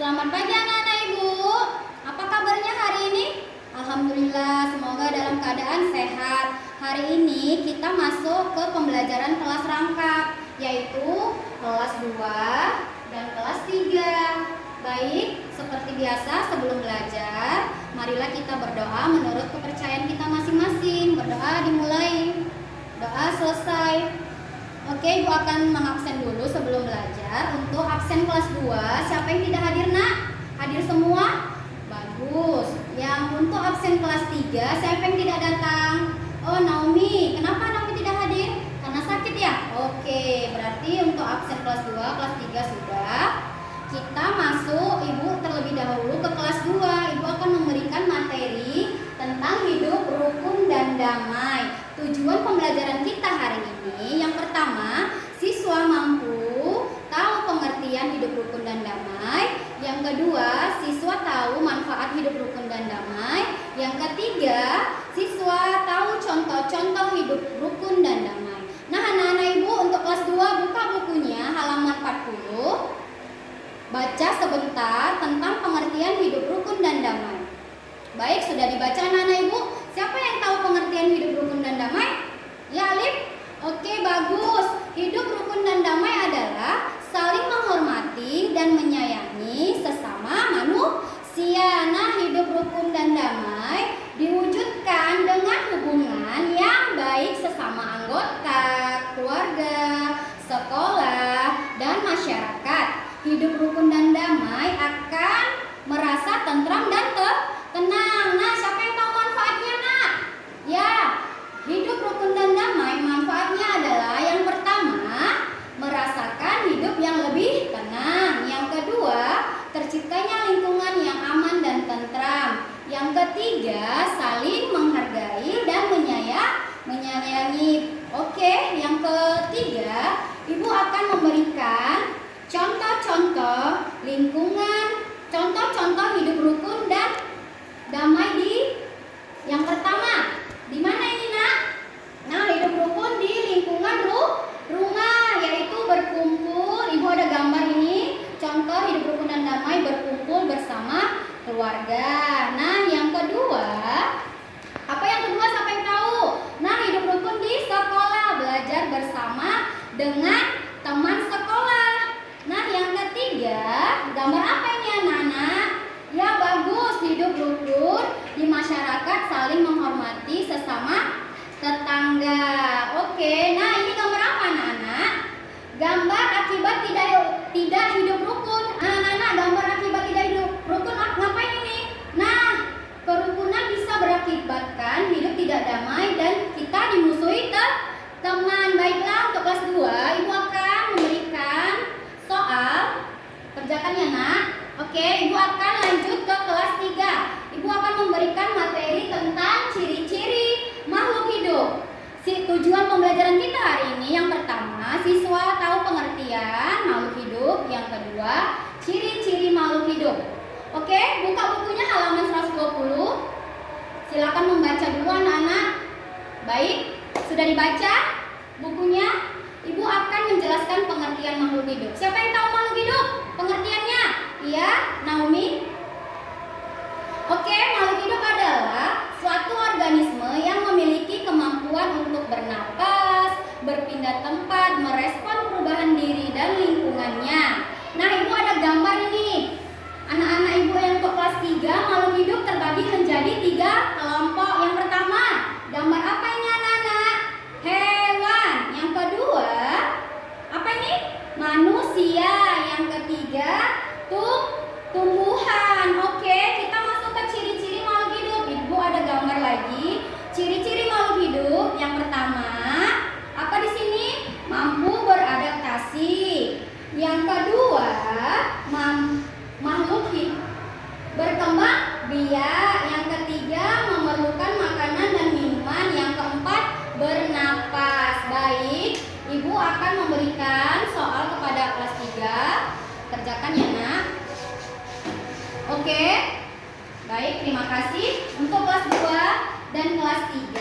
Selamat pagi anak-anak ibu. Apa kabarnya hari ini? Alhamdulillah, semoga dalam keadaan sehat. Hari ini kita masuk ke pembelajaran kelas rangkap, yaitu kelas 2 dan kelas 3. Baik, seperti biasa sebelum belajar, marilah kita berdoa menurut kepercayaan kita masing-masing. Berdoa dimulai, doa selesai. Oke, Ibu akan mengabsen dulu sebelum belajar. Untuk absen kelas 2, siapa yang tidak hadir, Nak? Hadir semua? Bagus. Yang untuk absen kelas 3, siapa yang tidak datang? Oh, Naomi. Kenapa Naomi tidak hadir? Karena sakit ya? Oke, berarti untuk absen kelas 2, kelas 3 sudah. Kita masuk, Ibu terlebih dahulu ke kelas 2. Ibu akan memberikan materi tentang hidup rukun dan damai. Tujuan pembelajaran kita hari ini, yang pertama, siswa mampu tahu pengertian hidup rukun dan damai. Yang kedua, siswa tahu manfaat hidup rukun dan damai. Yang ketiga, siswa tahu contoh-contoh hidup rukun dan damai. Nah, anak-anak ibu, untuk kelas 2 buka bukunya halaman 40. Baca sebentar tentang pengertian hidup rukun dan damai. Baik, sudah dibaca anak-anak ibu? Siapa yang tahu pengertian hidup rukun dan damai? Ya, Alif? Oke, bagus. Hidup rukun dan damai adalah saling menghormati dan menyayangi sesama manusia. Nah, hidup rukun dan damai diwujudkan dengan hubungan yang baik sesama anggota, keluarga, sekolah, dan masyarakat. Hidup rukun dan damai akan merasa tentram dan tenang. Nah, siapa yang tahu manfaatnya, Nak? Ya, hidup rukun dan damai manfaatnya adalah yang pertama, merasakan hidup yang lebih tenang. Yang kedua, terciptanya lingkungan yang aman dan tentram. Yang ketiga, saling menghargai dan menyayangi. Oke, yang ketiga, Ibu akan memberikan contoh-contoh lingkungan, contoh-contoh hidup rukun dan damai di yang pertama. Di mana ini, Nak? Nah, hidup rukun di lingkungan rumah, yaitu berkumpul. Ibu ada gambar ini, contoh hidup rukun dan damai berkumpul bersama keluarga. Nah, yang kedua, apa yang kedua siapa yang tahu? Nah, hidup rukun di sekolah, belajar bersama dengan teman sekolah. Nah, yang ketiga, gambar apa ini anak-anak? Ya, bagus, hidup rukun di masyarakat, saling menghormati sesama tetangga. Oke, nah ini gambar apa anak-anak? Gambar akibat tidak hidup rukun. Anak-anak, gambar akibat tidak hidup rukun ngapain ini? Nah, kerukunan bisa berakibatkan hidup tidak damai dan kita dimusuhi teman. Baiklah, untuk kelas 2 Ibu akan memberikan soal. Kerjakan ya, Nak. Oke, Ibu akan lanjut ke kelas 3. Ibu akan memberikan materi tentang ciri-ciri makhluk hidup. Tujuan pembelajaran kita hari ini, yang pertama, siswa tahu pengertian makhluk hidup. Yang kedua, ciri-ciri makhluk hidup. Oke, buka bukunya halaman 120. Silakan membaca dulu anak-anak. Baik, sudah dibaca bukunya? Ibu akan menjelaskan pengertian makhluk hidup. Siapa yang tahu makhluk hidup? Pengertiannya? Iya, Naomi? Oke, makhluk hidup adalah suatu organisme yang memiliki kemampuan untuk bernapas, berpindah tempat, merespon perubahan diri dan lingkungannya. Nah, Ibu ada gambar ini. Anak-anak Ibu yang untuk kelas 3, makhluk hidup terbagi menjadi 3 kelompok. Yang pertama, gambar apa ini anak-anak? Hewan. Yang kedua, apa ini? Manusia. Yang ketiga, tumbuhan. Oke, kita masuk ke ciri-ciri makhluk hidup. Ibu ada gambar lagi. Ciri-ciri makhluk hidup. Yang pertama, apa di sini? Mampu beradaptasi. Yang kedua, makhluk hidup berkembang biak. Yang ketiga, memerlukan makanan dan minuman. Yang keempat, bernapas. Baik, Ibu akan memberikan soal kepada kelas 3. Kerjakan ya, Nak. Oke. Baik, terima kasih. Untuk kelas 2 dan kelas 3